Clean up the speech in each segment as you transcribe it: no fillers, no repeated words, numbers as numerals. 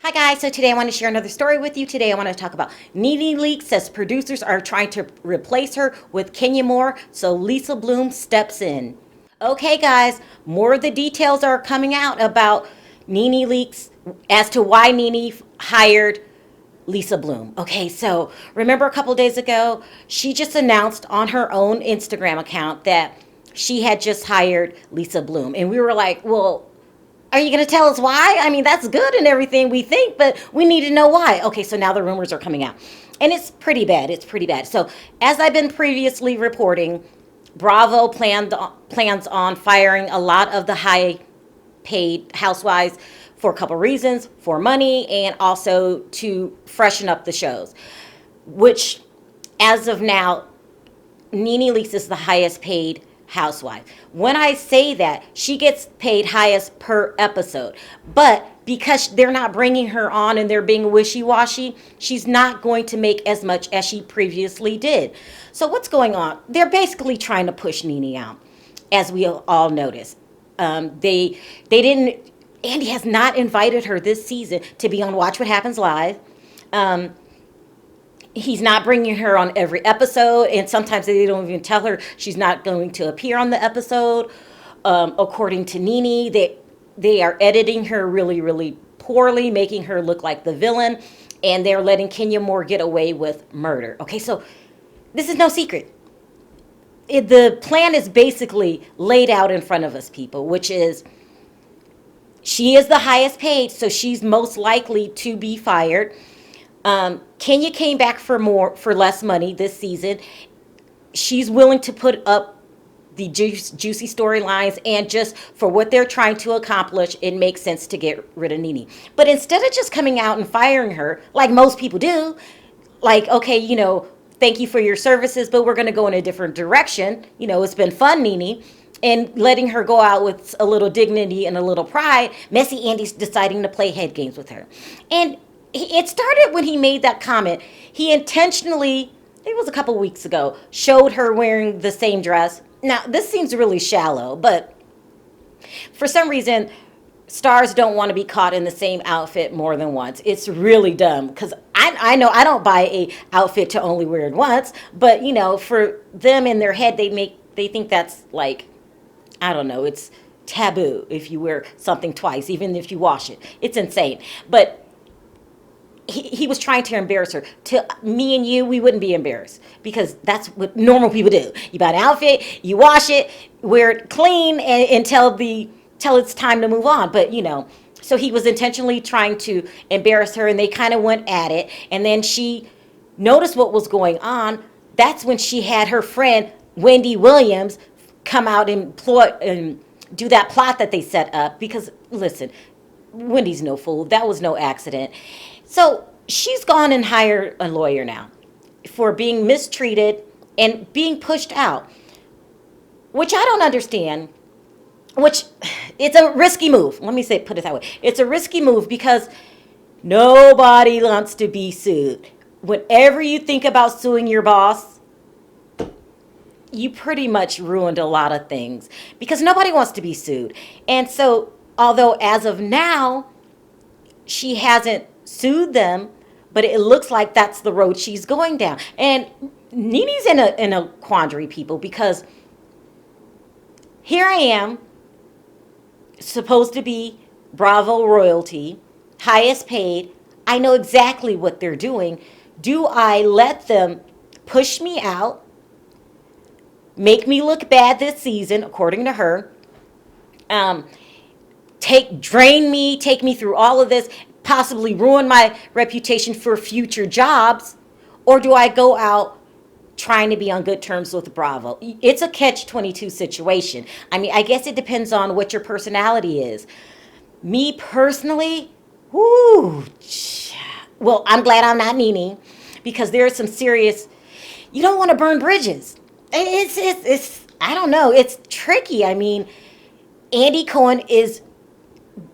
Hi guys, so today I want to share another story with you. Today I want to talk about Nene Leakes says producers are trying to replace her with Kenya Moore, so Lisa Bloom steps in. Okay guys, more of the details are coming out about Nene Leakes as to why Nene hired Lisa Bloom. Okay, so remember a couple days ago, she just announced on her own Instagram account that she had just hired Lisa Bloom. And we were like, well, are you going to tell us why? I mean, that's good and everything we think, but we need to know why. Okay, so now the rumors are coming out. And it's pretty bad. It's pretty bad. So, as I've been previously reporting, Bravo plans on firing a lot of the high paid housewives for a couple reasons, for money and also to freshen up the shows, which as of now, Nene Leakes is the highest paid housewife. When I say that, she gets paid highest per episode. But because they're not bringing her on and they're being wishy-washy, she's not going to make as much as she previously did. So what's going on? They're basically trying to push Nene out, as we all noticed. They didn't. Andy has not invited her this season to be on Watch What Happens Live. He's not bringing her on every episode, and sometimes they don't even tell her she's not going to appear on the episode. According to Nene, they are editing her really, really poorly, making her look like the villain, and they're letting Kenya Moore get away with murder. Okay, so this is no secret. The plan is basically laid out in front of us, people, which is she is the highest paid, so she's most likely to be fired. Kenya came back for less money this season. She's willing to put up the juicy storylines, and just for what they're trying to accomplish, it makes sense to get rid of Nene. But instead of just coming out and firing her, like most people do, like, okay, thank you for your services, but we're going to go in a different direction. It's been fun, Nene. And letting her go out with a little dignity and a little pride, Messy Andy's deciding to play head games with her. And it started when he made that comment. He intentionally, it was a couple weeks ago, showed her wearing the same dress. Now, this seems really shallow, but for some reason, stars don't want to be caught in the same outfit more than once. It's really dumb, because I know I don't buy a outfit to only wear it once, but, for them in their head, they think that's like, I don't know, it's taboo if you wear something twice, even if you wash it. It's insane. But he was trying to embarrass her. To me and you, we wouldn't be embarrassed, because that's what normal people do. You buy an outfit, you wash it, wear it clean until it's time to move on. But, so he was intentionally trying to embarrass her, and they kind of went at it. And then she noticed what was going on. That's when she had her friend, Wendy Williams, come out and plot and do that plot that they set up, because listen, Wendy's no fool. That was no accident. So she's gone and hired a lawyer now for being mistreated and being pushed out, which I don't understand, which it's a risky move. Let me put it that way. It's a risky move, because nobody wants to be sued. Whenever you think about suing your boss, you pretty much ruined a lot of things, because nobody wants to be sued. And so, although as of now, she hasn't sued them, but it looks like that's the road she's going down. And Nene's in a quandary, people, because here I am, supposed to be Bravo royalty, highest paid. I know exactly what they're doing. Do I let them push me out, make me look bad this season, according to her, drain me, take me through all of this, possibly ruin my reputation for future jobs? Or do I go out trying to be on good terms with Bravo? It's a catch-22 situation. I mean, I guess it depends on what your personality is. Me personally, well, I'm glad I'm not Nene, because there is some serious, you don't want to burn bridges. It's I don't know, it's tricky. I mean, Andy Cohen is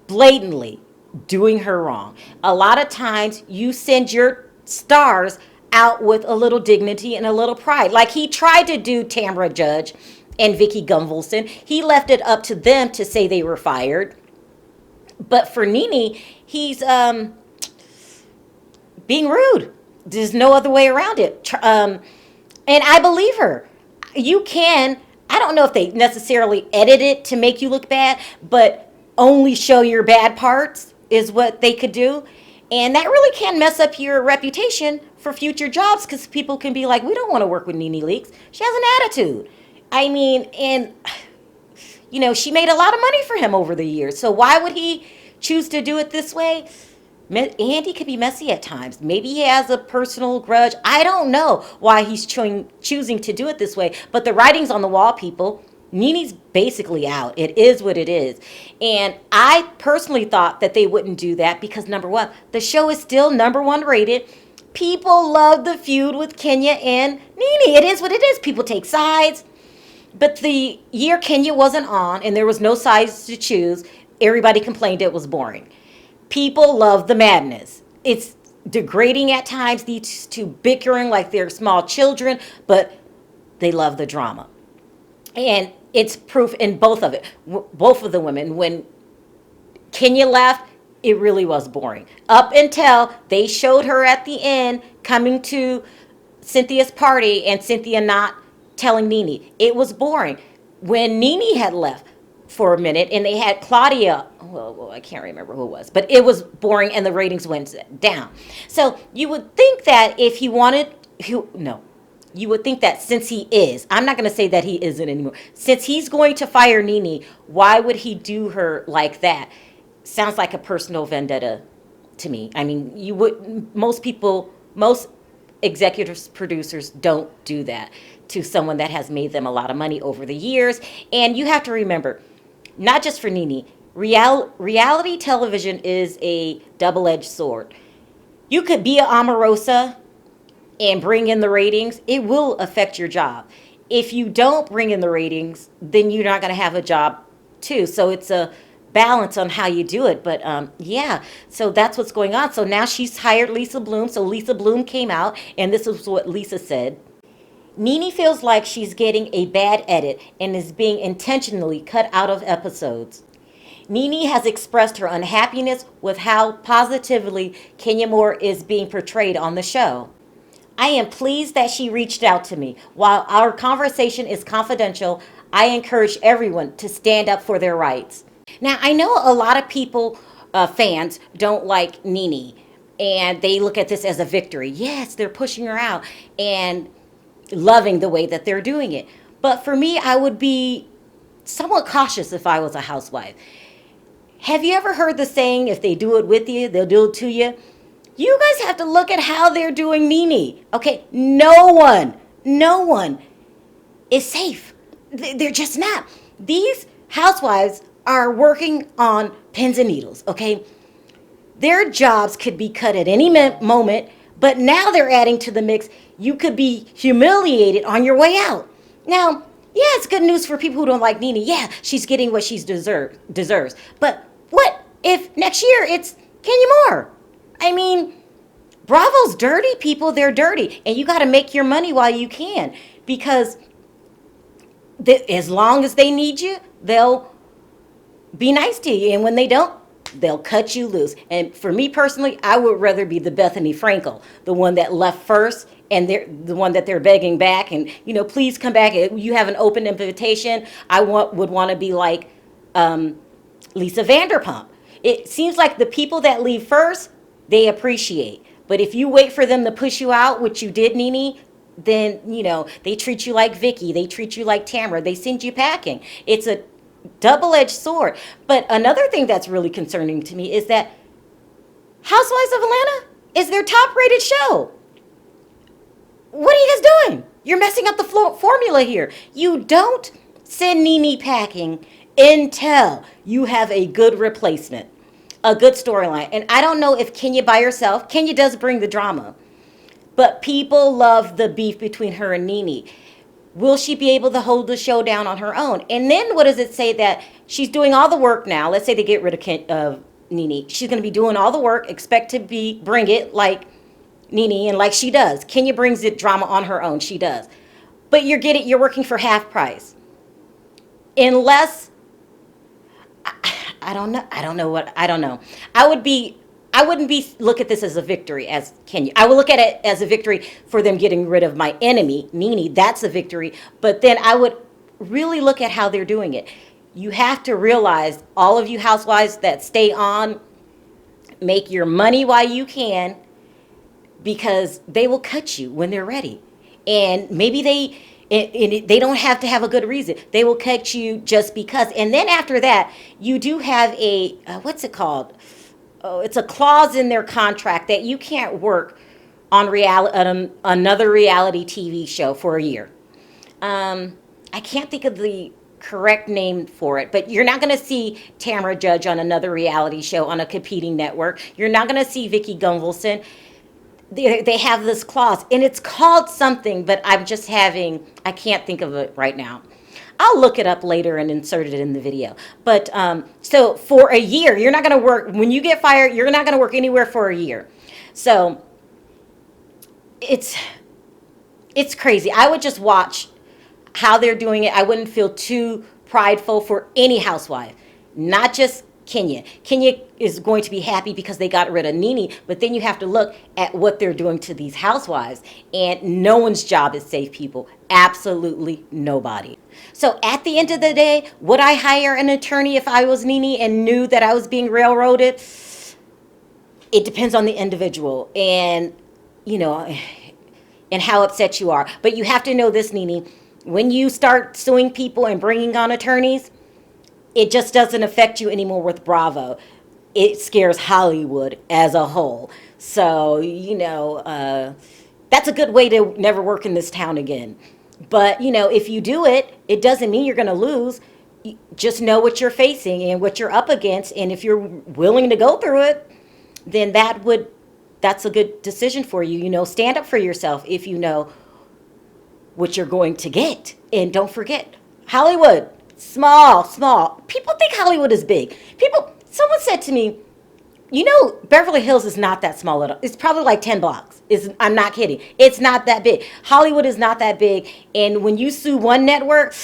blatantly doing her wrong. A lot of times you send your stars out with a little dignity and a little pride. Like he tried to do Tamra Judge and Vicky Gunvalson. He left it up to them to say they were fired. But for Nene, he's being rude. There's no other way around it. And I believe her. You can, I don't know if they necessarily edit it to make you look bad, but only show your bad parts is what they could do. And that really can mess up your reputation for future jobs because people can be like, we don't want to work with Nene Leakes. She has an attitude. I mean, and, she made a lot of money for him over the years. So why would he choose to do it this way? Andy could be messy at times. Maybe he has a personal grudge. I don't know why he's choosing to do it this way. But the writing's on the wall, people. Nene's basically out. It is what it is. And I personally thought that they wouldn't do that because, number one, the show is still #1 rated. People love the feud with Kenya and Nene. It is what it is. People take sides. But the year Kenya wasn't on and there was no sides to choose, everybody complained it was boring. People love the madness. It's degrading at times, these two bickering like they're small children, but they love the drama. And it's proof in both of it. Both of the women, when Kenya left, it really was boring. Up until they showed her at the end coming to Cynthia's party and Cynthia not telling Nene. It was boring. When Nene had left for a minute and they had Claudia, well, I can't remember who it was, but it was boring and the ratings went down. So you would think that if he wanted, you would think that since he is, I'm not going to say that he isn't anymore, since he's going to fire Nene, why would he do her like that? Sounds like a personal vendetta to me. I mean, most executives, producers don't do that to someone that has made them a lot of money over the years. And you have to remember, not just for Nene, reality television is a double-edged sword. You could be an Omarosa and bring in the ratings. It will affect your job. If you don't bring in the ratings, then you're not going to have a job too. So it's a balance on how you do it. But so that's what's going on. So now she's hired Lisa Bloom. So Lisa Bloom came out, and this is what Lisa said. Nene feels like she's getting a bad edit and is being intentionally cut out of episodes. Nene has expressed her unhappiness with how positively Kenya Moore is being portrayed on the show. I am pleased that she reached out to me. While our conversation is confidential, I encourage everyone to stand up for their rights. Now, I know a lot of people, fans, don't like Nene, and they look at this as a victory. Yes, they're pushing her out and loving the way that they're doing it. But for me, I would be somewhat cautious if I was a housewife. Have you ever heard the saying, if they do it with you, they'll do it to you? You guys have to look at how they're doing Nene. Okay, no one is safe. They're just not. These housewives are working on pins and needles, okay? Their jobs could be cut at any moment, but now they're adding to the mix. You could be humiliated on your way out. Now, yeah, it's good news for people who don't like Nene. Yeah, she's getting what she deserves. But what if next year it's Kenya Moore? I mean, Bravo's dirty, people. They're dirty. And you got to make your money while you can. Because as long as they need you, they'll be nice to you. And when they don't, they'll cut you loose. And for me personally, I would rather be the Bethany Frankel, the one that left first and they're the one that they're begging back. And, please come back. You have an open invitation. I would want to be like Lisa Vanderpump. It seems like the people that leave first, they appreciate. But if you wait for them to push you out, which you did, Nene, then, they treat you like Vicky. They treat you like Tamara. They send you packing. It's a double-edged sword. But another thing that's really concerning to me is that Housewives of Atlanta is their top-rated show. What are you guys doing? You're messing up the formula here. You don't send Nene packing until you have a good replacement, a good storyline. And I don't know if Kenya by herself, Kenya does bring the drama, but people love the beef between her and Nene. Will she be able to hold the show down on her own? And then what does it say that she's doing all the work now? Let's say they get rid of Nene. She's going to be doing all the work, expect to bring it like Nene and like she does. Kenya brings the drama on her own. She does. But you're working for half price. Unless, I don't know. I would be I wouldn't look at this as a victory as Kenya. I would look at it as a victory for them getting rid of my enemy, Nene. That's a victory. But then I would really look at how they're doing it. You have to realize, all of you housewives that stay on, make your money while you can, because they will cut you when they're ready. And maybe they don't have to have a good reason. They will cut you just because. And then after that, you do have a, what's it called? Oh, it's a clause in their contract that you can't work on another reality TV show for a year. I can't think of the correct name for it, but you're not going to see Tamara Judge on another reality show on a competing network. You're not going to see Vicki Gunvalson. They have this clause, and it's called something, but I can't think of it right now. I'll look it up later and insert it in the video. But so for a year, you're not going to work. When you get fired, you're not going to work anywhere for a year. So it's crazy. I would just watch how they're doing it. I wouldn't feel too prideful for any housewife, not just Kenya. Kenya is going to be happy because they got rid of Nene, but then you have to look at what they're doing to these housewives. And no one's job is safe, people. Absolutely nobody. So at the end of the day, would I hire an attorney if I was Nene and knew that I was being railroaded? It depends on the individual and, and how upset you are. But you have to know this, Nene. When you start suing people and bringing on attorneys, it just doesn't affect you anymore with Bravo. It scares Hollywood as a whole. So, that's a good way to never work in this town again. But, if you do it, it doesn't mean you're going to lose. Just know what you're facing and what you're up against. And if you're willing to go through it, then that's a good decision for you. Stand up for yourself if you know what you're going to get. And don't forget, Hollywood, small. People think Hollywood is big. Someone said to me, Beverly Hills is not that small at all. It's probably like 10 blocks. I'm not kidding. It's not that big. Hollywood is not that big. And when you sue one network,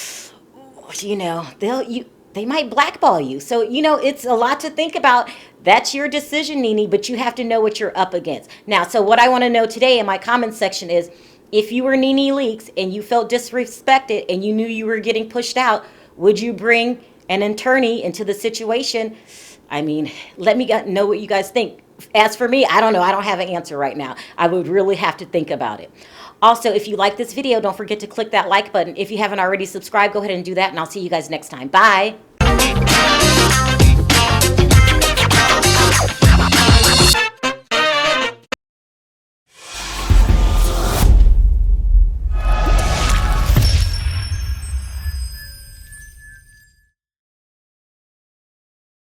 they might blackball you. So, it's a lot to think about. That's your decision, Nene, but you have to know what you're up against. Now, so what I want to know today in my comments section is, if you were Nene Leakes and you felt disrespected and you knew you were getting pushed out, would you bring an attorney into the situation? Let me know what you guys think. As for me, I don't know. I don't have an answer right now. I would really have to think about it. Also, if you like this video, don't forget to click that like button. If you haven't already subscribed, go ahead and do that, and I'll see you guys next time. Bye.